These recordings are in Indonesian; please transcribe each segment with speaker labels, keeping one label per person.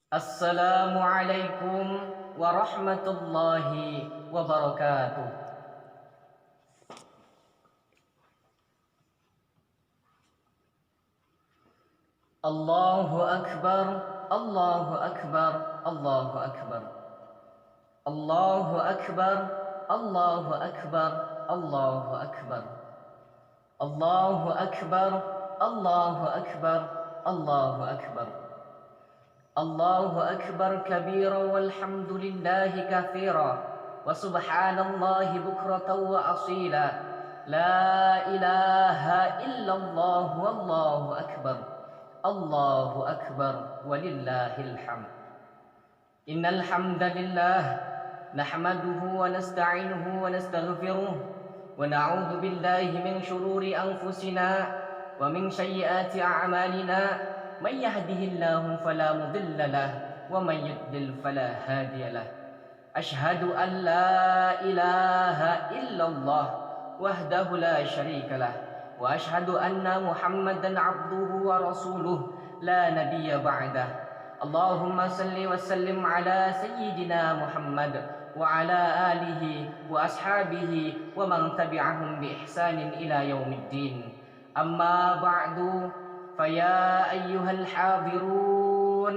Speaker 1: Assalamualaikum warahmatullahi wabarakatuh. Allahu akbar, Allahu akbar, Allahu akbar. Allahu akbar, Allahu akbar, Allahu akbar. Allahu akbar, Allahu akbar, Allahu akbar. Allahu akbar kabira walhamdulillahi kathira wa subhanallahi bukratan wa asila. La ilaha illallah wallahu akbar. Allahu akbar walillahil hamd. Innal hamdalillah nahmaduhu wa nasta'inuhu wa nastaghfiruh wa na'udzu billahi min shururi anfusina wa min sayyiati a'malina. من يهده الله فلا مضل له ومن يضلل فلا هادي له. أشهد أن لا إله إلا الله وحده لا شريك له وأشهد أن محمدا عبده ورسوله لا نبي بعده. اللهم صل وسلم على سيدنا محمد وعلى آله وأصحابه ومن تبعهم بإحسان إلى يوم الدين. أما بعد فيا أيها الحاضرون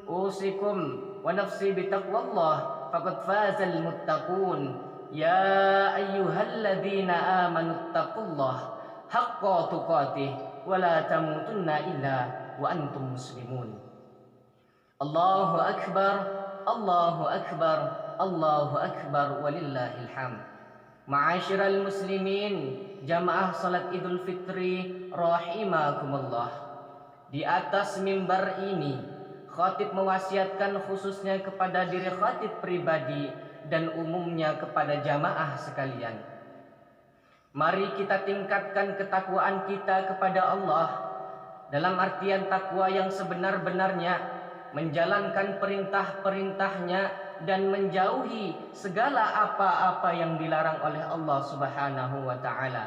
Speaker 1: أوصيكم ونفسي بتقوى الله فقد فاز المتقون. يا أيها الذين آمنوا اتقوا الله حق تقاته ولا تموتن إلا وأنتم مسلمون. الله أكبر، الله أكبر، الله أكبر ولله الحمد. Ma'asyiral muslimin, jamaah salat Idul Fitri rahimakumullah. Di atas mimbar ini khatib mewasiatkan khususnya kepada diri khatib pribadi dan umumnya kepada jamaah sekalian. Mari kita tingkatkan ketakwaan kita kepada Allah dalam artian takwa yang sebenar-benarnya, menjalankan perintah-perintahnya dan menjauhi segala apa-apa yang dilarang oleh Allah Subhanahu wa ta'ala.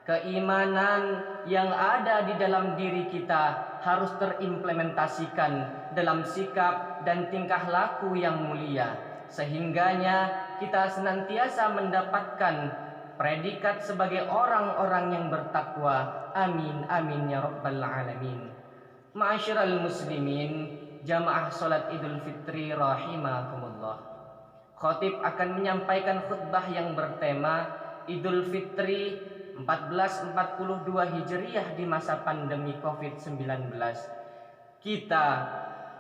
Speaker 1: Keimanan yang ada di dalam diri kita harus terimplementasikan dalam sikap dan tingkah laku yang mulia, sehingganya kita senantiasa mendapatkan predikat sebagai orang-orang yang bertakwa. Amin amin ya rabbal alamin. Ma'asyiral muslimin, jamaah salat Idul Fitri rahimakumullah. Khatib akan menyampaikan khutbah yang bertema Idul Fitri 1442 Hijriah di masa pandemi Covid-19. Kita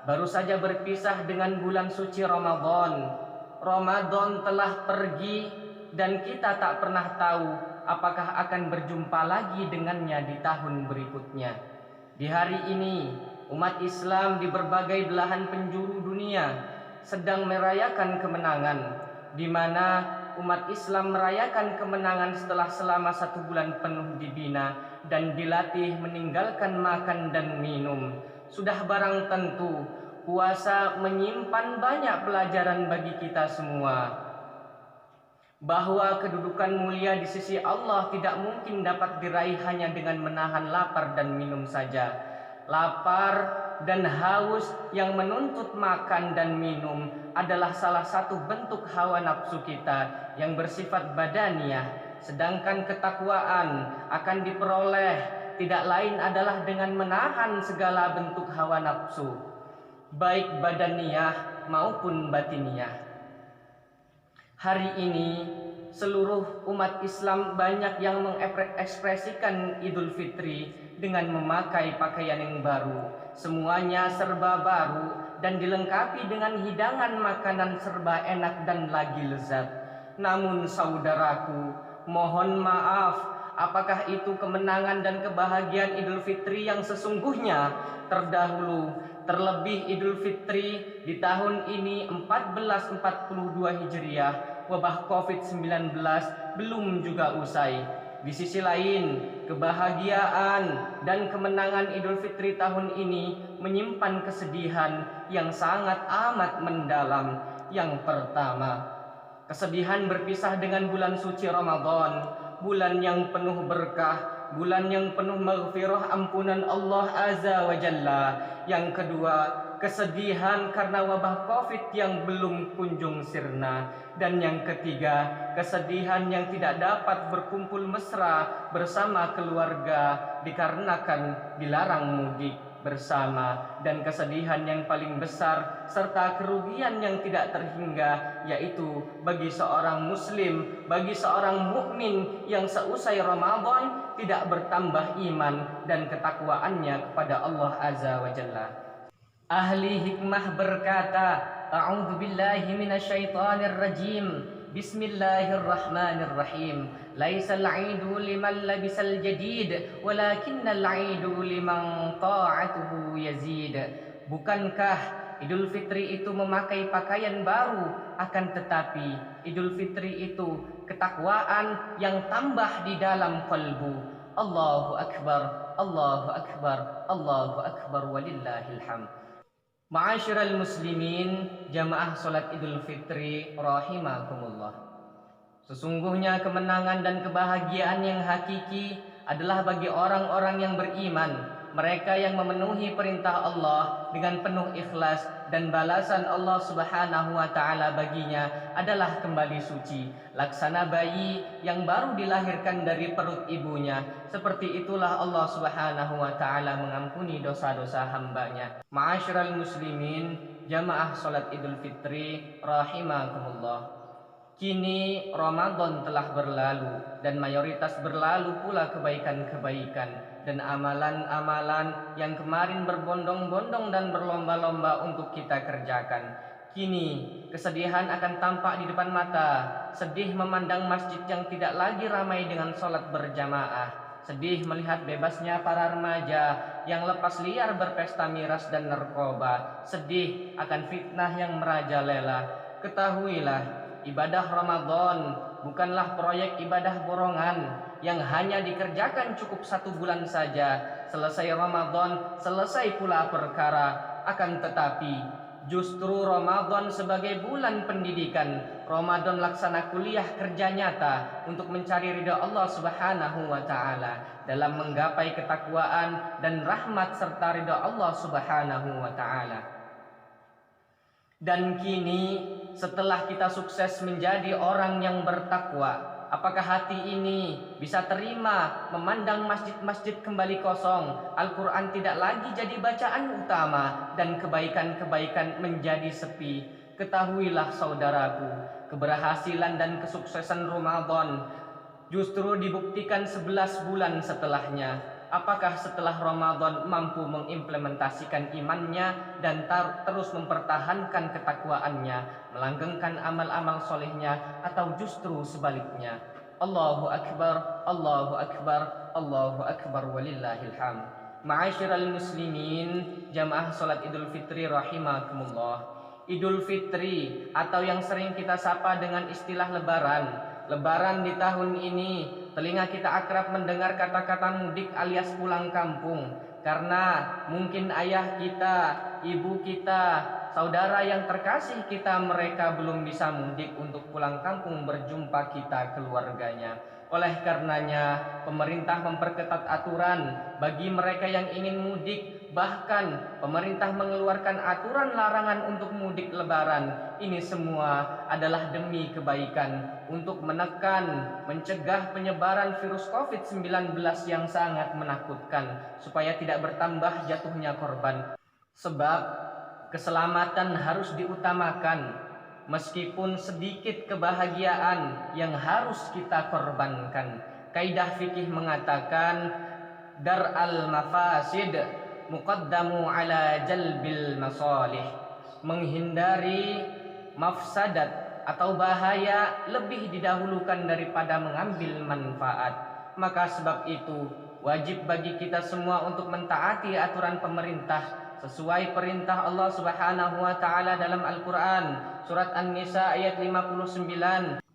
Speaker 1: baru saja berpisah dengan bulan suci Ramadan. Ramadan telah pergi dan kita tak pernah tahu apakah akan berjumpa lagi dengannya di tahun berikutnya. Di hari ini umat Islam di berbagai belahan penjuru dunia sedang merayakan kemenangan, di mana umat Islam merayakan kemenangan setelah selama 1 bulan penuh dibina dan dilatih meninggalkan makan dan minum. Sudah barang tentu puasa menyimpan banyak pelajaran bagi kita semua, bahwa kedudukan mulia di sisi Allah tidak mungkin dapat diraih hanya dengan menahan lapar dan minum saja. Lapar dan haus yang menuntut makan dan minum adalah salah satu bentuk hawa nafsu kita yang bersifat badaniyah, sedangkan ketakwaan akan diperoleh tidak lain adalah dengan menahan segala bentuk hawa nafsu, baik badaniyah maupun batiniyah. Hari ini seluruh umat Islam banyak yang mengekspresikan Idul Fitri dengan memakai pakaian yang baru. Semuanya serba baru dan dilengkapi dengan hidangan makanan serba enak dan lagi lezat. Namun saudaraku, mohon maaf, apakah itu kemenangan dan kebahagiaan Idul Fitri yang sesungguhnya? Terdahulu, terlebih Idul Fitri di tahun ini 1442 Hijriah, wabah Covid-19 belum juga usai. Di sisi lain, kebahagiaan dan kemenangan Idul Fitri tahun ini menyimpan kesedihan yang sangat amat mendalam. Yang pertama, kesedihan berpisah dengan bulan suci Ramadan, bulan yang penuh berkah, bulan yang penuh maghfirah ampunan Allah Azza wa Jalla. Yang kedua, kesedihan karena wabah COVID yang belum kunjung sirna. Dan yang ketiga, kesedihan yang tidak dapat berkumpul mesra bersama keluarga dikarenakan dilarang mudik bersama. Dan kesedihan yang paling besar serta kerugian yang tidak terhingga, yaitu bagi seorang muslim, bagi seorang mukmin yang seusai Ramadan tidak bertambah iman dan ketakwaannya kepada Allah Azza wa Jalla. Ahli hikmah berkata, A'udzu billahi minasyaitonir rajim. Bismillahirrahmanirrahim. Laisal 'aidu liman labisal jadid, walakinnal 'aidu liman ta'atuhu yazid. Bukankah Idul Fitri itu memakai pakaian baru, akan tetapi Idul Fitri itu ketakwaan yang tambah di dalam kalbu. Allahu Akbar, Allahu Akbar, Allahu Akbar, walillahil hamd. Ma'asyiral muslimin, jamaah salat Idul Fitri rahimakumullah. Sesungguhnya kemenangan dan kebahagiaan yang hakiki adalah bagi orang-orang yang beriman, mereka yang memenuhi perintah Allah dengan penuh ikhlas, dan balasan Allah Subhanahu wa taala baginya adalah kembali suci, laksana bayi yang baru dilahirkan dari perut ibunya. Seperti itulah Allah Subhanahu wa taala mengampuni dosa-dosa hambanya. Ma'asyiral muslimin, jamaah salat Idul Fitri rahimakumullah. Kini Ramadan telah berlalu dan mayoritas berlalu pula kebaikan-kebaikan dan amalan-amalan yang kemarin berbondong-bondong dan berlomba-lomba untuk kita kerjakan. Kini kesedihan akan tampak di depan mata, sedih memandang masjid yang tidak lagi ramai dengan sholat berjamaah, sedih melihat bebasnya para remaja yang lepas liar berpesta miras dan narkoba, sedih akan fitnah yang merajalela. Ketahuilah, ibadah Ramadan bukanlah proyek ibadah borongan yang hanya dikerjakan cukup 1 bulan saja. Selesai Ramadan, selesai pula perkara. Akan tetapi, justru Ramadan sebagai bulan pendidikan, Ramadan laksana kuliah kerja nyata untuk mencari ridha Allah Subhanahu wa taala dalam menggapai ketakwaan dan rahmat serta ridha Allah Subhanahu wa taala. Dan kini setelah kita sukses menjadi orang yang bertakwa, apakah hati ini bisa terima memandang masjid-masjid kembali kosong, Al-Quran tidak lagi jadi bacaan utama, dan kebaikan-kebaikan menjadi sepi? Ketahuilah saudaraku, keberhasilan dan kesuksesan Ramadan justru dibuktikan 11 bulan setelahnya. Apakah setelah Ramadan mampu mengimplementasikan imannya dan terus mempertahankan ketakwaannya, melanggengkan amal-amal solehnya, atau justru sebaliknya? Allahu Akbar, Allahu Akbar, Allahu Akbar, walillahil hamd. Ma'asyiral muslimin, jamaah salat Idul Fitri rahimakumullah. Idul Fitri atau yang sering kita sapa dengan istilah Lebaran di tahun ini, telinga kita akrab mendengar kata-kata mudik alias pulang kampung. Karena mungkin ayah kita, ibu kita, saudara yang terkasih kita, mereka belum bisa mudik untuk pulang kampung berjumpa kita keluarganya. Oleh karenanya, pemerintah memperketat aturan bagi mereka yang ingin mudik. Bahkan pemerintah mengeluarkan aturan larangan untuk mudik Lebaran. Ini semua adalah demi kebaikan, untuk menekan, mencegah penyebaran virus COVID-19 yang sangat menakutkan, supaya tidak bertambah jatuhnya korban. Sebab keselamatan harus diutamakan, meskipun sedikit kebahagiaan yang harus kita korbankan. Kaidah fikih mengatakan, dar'al mafasid muqaddamu ala jalbil masalih. Menghindari mafsadat atau bahaya lebih didahulukan daripada mengambil manfaat. Maka sebab itu wajib bagi kita semua untuk mentaati aturan pemerintah sesuai perintah Allah Subhanahu wa taala dalam Al-Qur'an, surat An-Nisa ayat 59.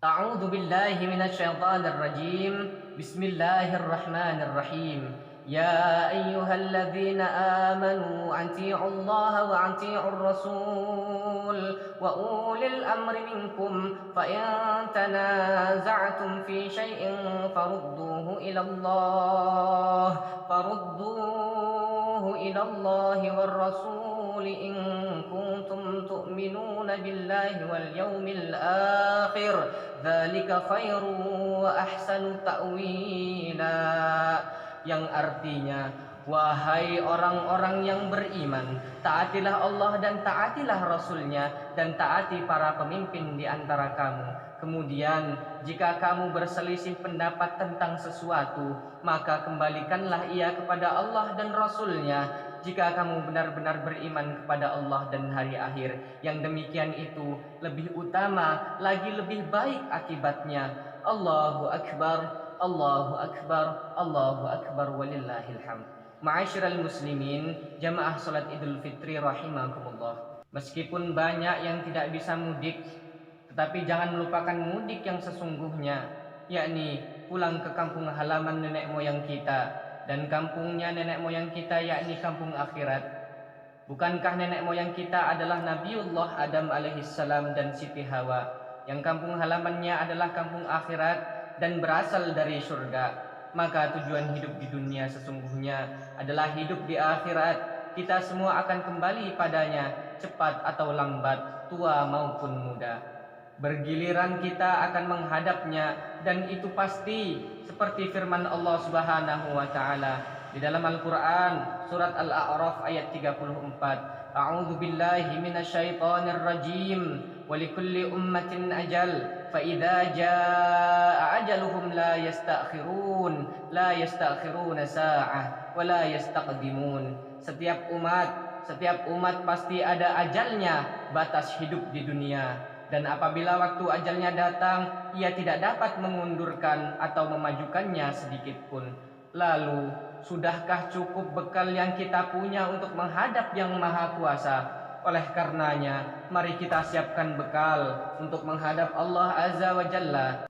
Speaker 1: A'udzu billahi minasyaitonir rajim. Bismillahirrahmanirrahim. Ya ayyuhalladzina amanu atii'u Allah wa atii'ur rasul wa ulil amri minkum fa in tanaza'tum fi syai'in farudduhu ila Allah war rasul الرسول إن كنتم تؤمنون بالله واليوم الآخر ذلك خير وأحسن تأويلا, yang artinya, wahai orang-orang yang beriman, taatilah Allah dan taatilah Rasul-Nya, dan taati para pemimpin di antara kamu. Kemudian, jika kamu berselisih pendapat tentang sesuatu, maka kembalikanlah ia kepada Allah dan Rasul-Nya. Jika kamu benar-benar beriman kepada Allah dan hari akhir, yang demikian itu lebih utama, lagi lebih baik akibatnya. Allahu Akbar, Allahu Akbar, Allahu Akbar, walillahil hamd. Ma'asyiral muslimin, jamaah salat Idul Fitri rahimakumullah. Meskipun banyak yang tidak bisa mudik, tetapi jangan melupakan mudik yang sesungguhnya, yakni pulang ke kampung halaman nenek moyang kita, dan kampungnya nenek moyang kita yakni kampung akhirat. Bukankah nenek moyang kita adalah Nabiullah Adam alaihissalam dan Siti Hawa, yang kampung halamannya adalah kampung akhirat dan berasal dari surga? Maka tujuan hidup di dunia sesungguhnya adalah hidup di akhirat. Kita semua akan kembali padanya, cepat atau lambat, tua maupun muda. Bergiliran kita akan menghadapnya, dan itu pasti seperti firman Allah Subhanahu wa taala di dalam Al-Qur'an surat Al-A'raf ayat 34. A'udzu billahi minasyaitonir rajim. Wa likulli ummatin ajal fa idza jaa ajaluhum la yastakhiruna sa'ah wa la yastaqdimun. Setiap umat pasti ada ajalnya, batas hidup di dunia. Dan apabila waktu ajalnya datang, ia tidak dapat mengundurkan atau memajukannya sedikit pun. Lalu, sudahkah cukup bekal yang kita punya untuk menghadap Yang Maha Kuasa? Oleh karenanya, mari kita siapkan bekal untuk menghadap Allah Azza wa Jalla.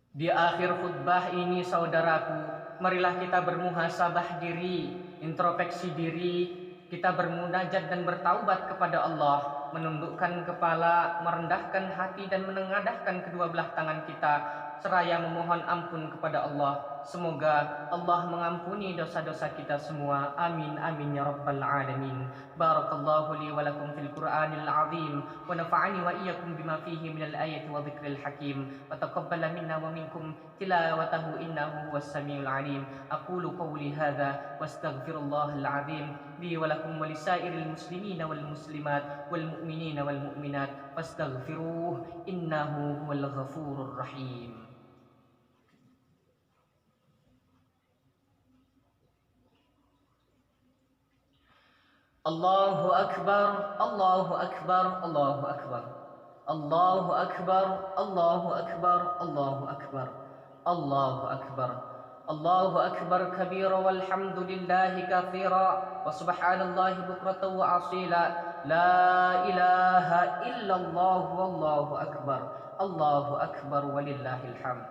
Speaker 1: Di akhir khutbah ini, saudaraku, marilah kita bermuhasabah diri, introspeksi diri, kita bermunajat dan bertaubat kepada Allah, menundukkan kepala, merendahkan hati dan menengadahkan kedua belah tangan kita, seraya memohon ampun kepada Allah. Semoga Allah mengampuni dosa-dosa kita semua. Amin amin ya rabbal alamin. Barakallahu li wa lakum fil Qur'anil azim, wa nafa'ani wa iyyakum bima fihi minal ayati wa dzikril hakim, wa taqabbala minna wa minkum tilawatahu innahu huwas samiul alim. Aqulu qawli hadza wastaghfirullahal azim li wa lakum wa lisairil muslimina wal muslimat wal mu'minina wal mu'minat fastaghfiruhu innahu huwal ghafurur rahim. Allahu Akbar, Allahu Akbar, Allahu Akbar, Allahu Akbar, Allahu Akbar, Allahu Akbar, Allahu Akbar, Allahu Akbar kabira walhamdulillahi katsira wa subhanallahi bukratan wa asila. La ilaha illallah wallahu akbar, Allahu akbar walillahil hamd.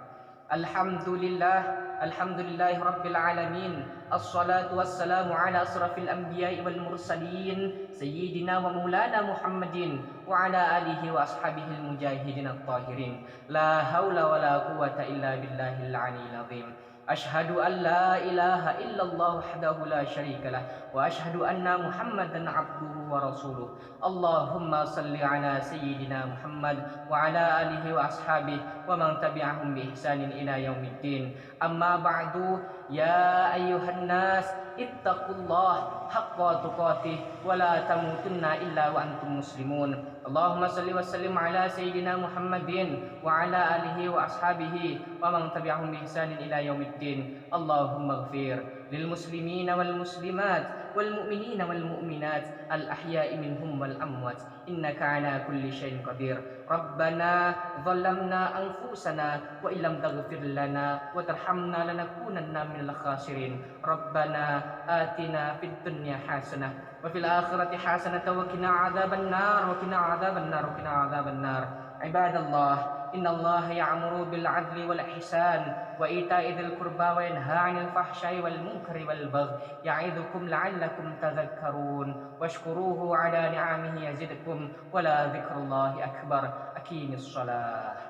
Speaker 1: Alhamdulillahi rabbil alamin. Assalatu wassalamu ala asrafil anbiya'i wal mursalin sayyidina wa maulana Muhammadin wa ala alihi wa ashabihil mujahidin at-tahirin. La haula wa la quwwata illa billahil aliyyil azim. Ashhadu an la ilaha illallah wahdahu la syarika lah, wa ashhadu anna Muhammadan abduhu wa rasuluh. Allahumma salli ala sayyidina Muhammad wa ala alihi wa ashabihi wa man tabi'ahum bi ihsanin ila yaumiddin. Amma ba'du, ya ayyuhan nas ittaqullah haqqa tuqatih wa la tamutunna illa wa antum muslimun. Allahumma salli wa sallim ala sayyidina Muhammadin wa ala alihi wa ashabihi wa man tabi'ahum bi ihsanin ila yaumiddin. Allahumma ighfir lil muslimina wal muslimat wal mu'minina wal mu'minat al ahya'i minhum wal amwat innaka ala kulli syai'in qadir. Rabbana zalamna anfusana wa illam taghfir lana wa tarhamna lanakunanna minal khasirin. Rabbana atina fid dunya hasanah wa fil akhirati hasanah wa qina adzaban nar wa qina adzaban nar wa qina adzaban nar. Ibadallah, innallaha ya'muru bil 'adli wal ihsan wa ita'i dzil qurba wa yanha 'anil fahsya'i wal munkari wal baghi ya'idzukum la'allakum tadhakkarun washkuruhu 'ala ni'amihi yazidkum wa la dzikrullahi akbar. Aqimis shalah.